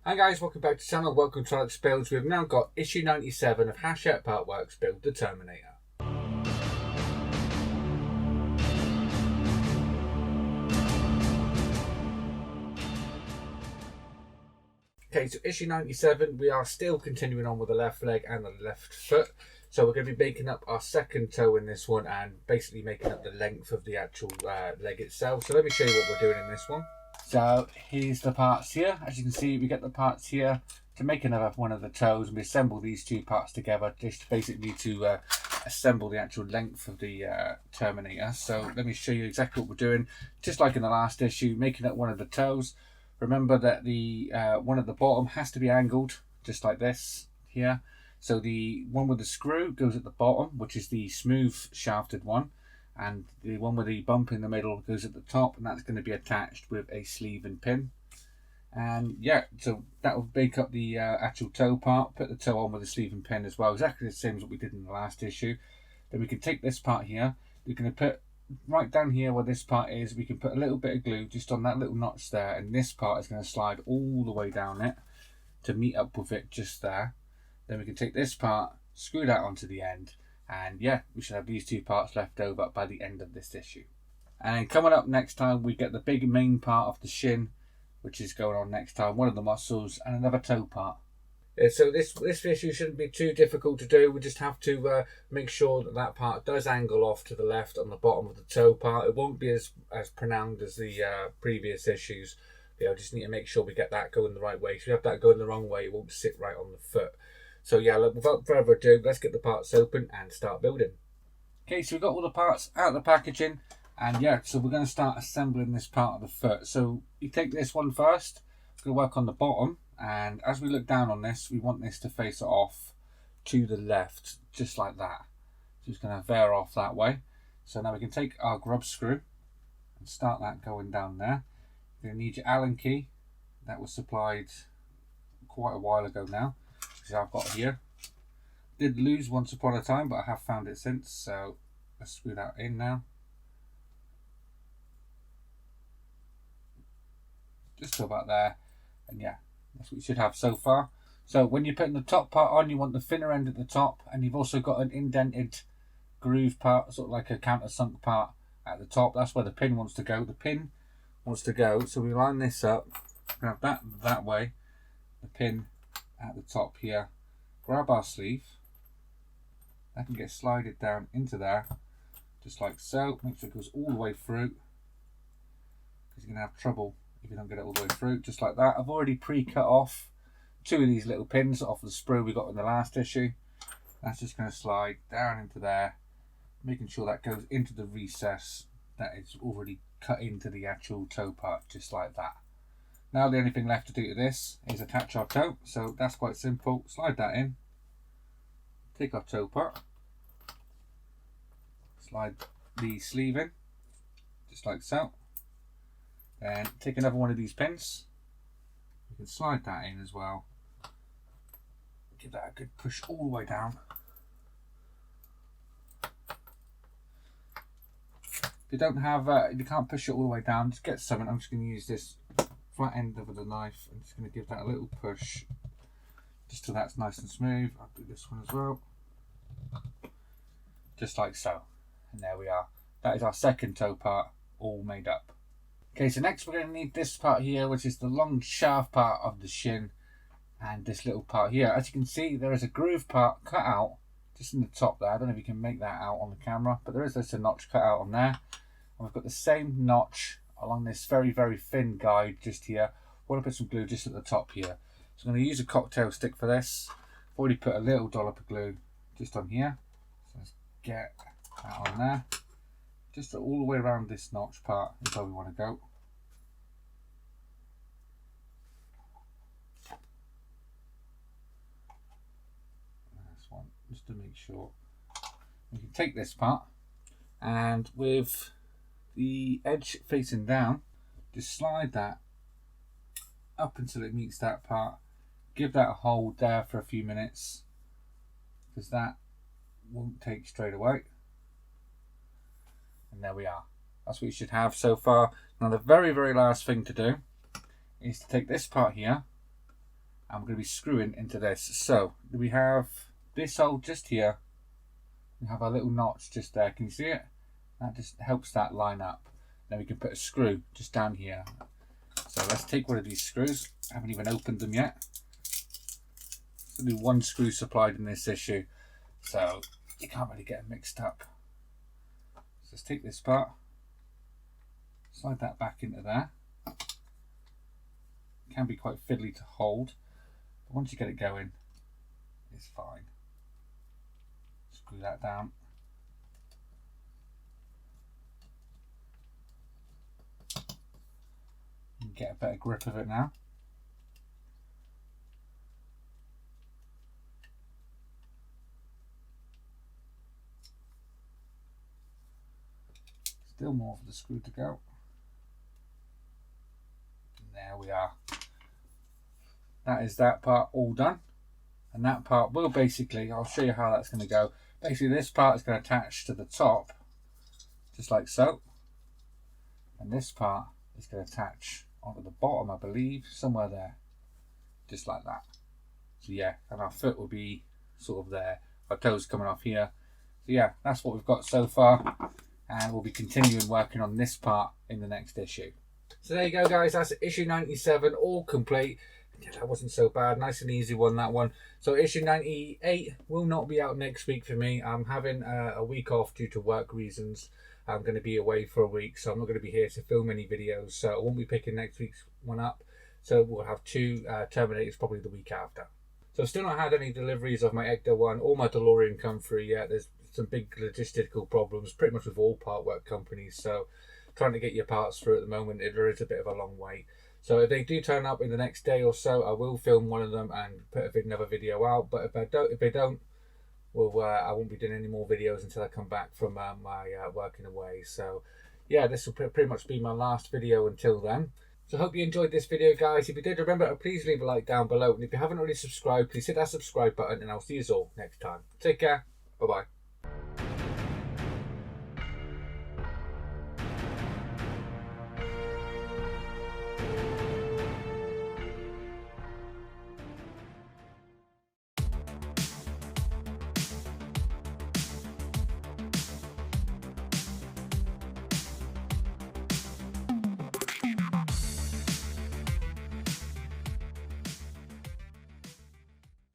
Hi guys, welcome back to the channel, welcome to Alex Builds. We've now got issue 97 of Hachette Partworks Build the Terminator. Okay, so issue 97, we are still continuing on with the left leg and the left foot. So we're going to be making up our second toe in this one and basically making up the length of the actual leg itself. So let me show you what we're doing in this one. So here's the parts here. As you can see, we get the parts here to make another one of the toes, and we assemble these two parts together just basically to assemble the actual length of the Terminator. So let me show you exactly what we're doing. Just like in the last issue, making up one of the toes. Remember that the one at the bottom has to be angled, just like this here. So the one with the screw goes at the bottom, which is the smooth shafted one. And the one with the bump in the middle goes at the top, and that's going to be attached with a sleeve and pin. And yeah, so that will make up the actual toe part. Put the toe on with the sleeve and pin as well, exactly the same as what we did in the last issue. Then we can take this part here. We're going to put right down here where this part is. We can put a little bit of glue just on that little notch there, and this part is going to slide all the way down it to meet up with it just there. Then we can take this part, screw that onto the end. And yeah, we should have these two parts left over by the end of this issue. And coming up next time, we get the big main part of the shin, which is going on next time, one of the muscles, and another toe part. Yeah, so this issue shouldn't be too difficult to do. We just have to make sure that that part does angle off to the left on the bottom of the toe part. It won't be as pronounced as the previous issues. I just need to make sure we get that going the right way. If you have that going the wrong way, it won't sit right on the foot. So yeah, without further ado, let's get the parts open and start building. Okay, so we've got all the parts out of the packaging, and yeah, so we're going to start assembling this part of the foot. So you take this one first, we're going to work on the bottom, and as we look down on this, we want this to face off to the left, just like that. So it's going to veer off that way. So now we can take our grub screw and start that going down there. You're going to need your Allen key. That was supplied quite a while ago now. I've got here. Did lose once upon a time, but I have found it since, so let's screw that in now. Just to about there, and yeah, that's what you should have so far. So when you're putting the top part on, you want the thinner end at the top, and you've also got an indented groove part, sort of like a countersunk part at the top. That's where the pin wants to go. The pin wants to go, so we line this up, grab that way, the pin at the top here, grab our sleeve, that can get slided down into there, just like so. Make sure it goes all the way through, because you're going to have trouble if you don't get it all the way through, just like that. I've already pre-cut off two of these little pins off the sprue we got in the last issue. That's just going to slide down into there, making sure that goes into the recess that is already cut into the actual toe part, just like that. Now the only thing left to do to this is attach our toe, so that's quite simple. Slide that in, take our toe part, slide the sleeve in, just like so. Then take another one of these pins, you can slide that in as well. Give that a good push all the way down. If you don't have, if you can't push it all the way down, just get something. I'm just going to use this flat end of the knife. I'm just going to give that a little push just till that's nice and smooth. I'll do this one as well, just like so, and there we are. That is our second toe part all made up. Okay, so next we're going to need this part here, which is the long shaft part of the shin, and this little part here. As you can see, there is a groove part cut out just in the top there. I don't know if you can make that out on the camera, but there is just a notch cut out on there, and we've got the same notch along this very, very thin guide just here. I want to put some glue just at the top here. So I'm going to use a cocktail stick for this. I've already put a little dollop of glue just on here. So let's get that on there. Just all the way around this notch part is where we want to go. This one, just to make sure. We can take this part, and with the edge facing down, just slide that up until it meets that part. Give that a hold there for a few minutes, because that won't take straight away. And there we are. That's what you should have so far. Now the very, very last thing to do is to take this part here I'm going to be screwing into this. So we have this hole just here. We have our little notch just there. Can you see it? That just helps that line up. Then we can put a screw just down here. So let's take one of these screws. I haven't even opened them yet. There's only one screw supplied in this issue, so you can't really get them mixed up. So let's take this part, slide that back into there. It can be quite fiddly to hold, but once you get it going, it's fine. Screw that down. You can get a better grip of it now. Still more for the screw to go. And there we are. That is that part all done. And that part will basically, I'll show you how that's going to go. Basically this part is going to attach to the top, just like so. And this part is going to attach onto the bottom, I believe, somewhere there. Just like that. So yeah, and our foot will be sort of there. Our toes coming off here. So yeah, that's what we've got so far. And we'll be continuing working on this part in the next issue. So there you go, guys. That's issue 97 all complete. Yeah, that wasn't so bad. Nice and easy one, that one. So issue 98 will not be out next week for me. I'm having a week off due to work reasons. I'm going to be away for a week, so I'm not going to be here to film any videos. So I won't be picking next week's one up. So we'll have two Terminators probably the week after. So I've still not had any deliveries of my Ecto 1 or my DeLorean come through yet. There's some big logistical problems pretty much with all part work companies, so trying to get your parts through at the moment, there is a bit of a long wait. So if they do turn up in the next day or so, I will film one of them and put another video out. But if they don't, well, I won't be doing any more videos until I come back from my working away. So yeah, this will pretty much be my last video until then. So I hope you enjoyed this video, guys. If you did, remember to please leave a like down below, and if you haven't already subscribed, please hit that subscribe button, and I'll see you all next time. Take care. Bye bye.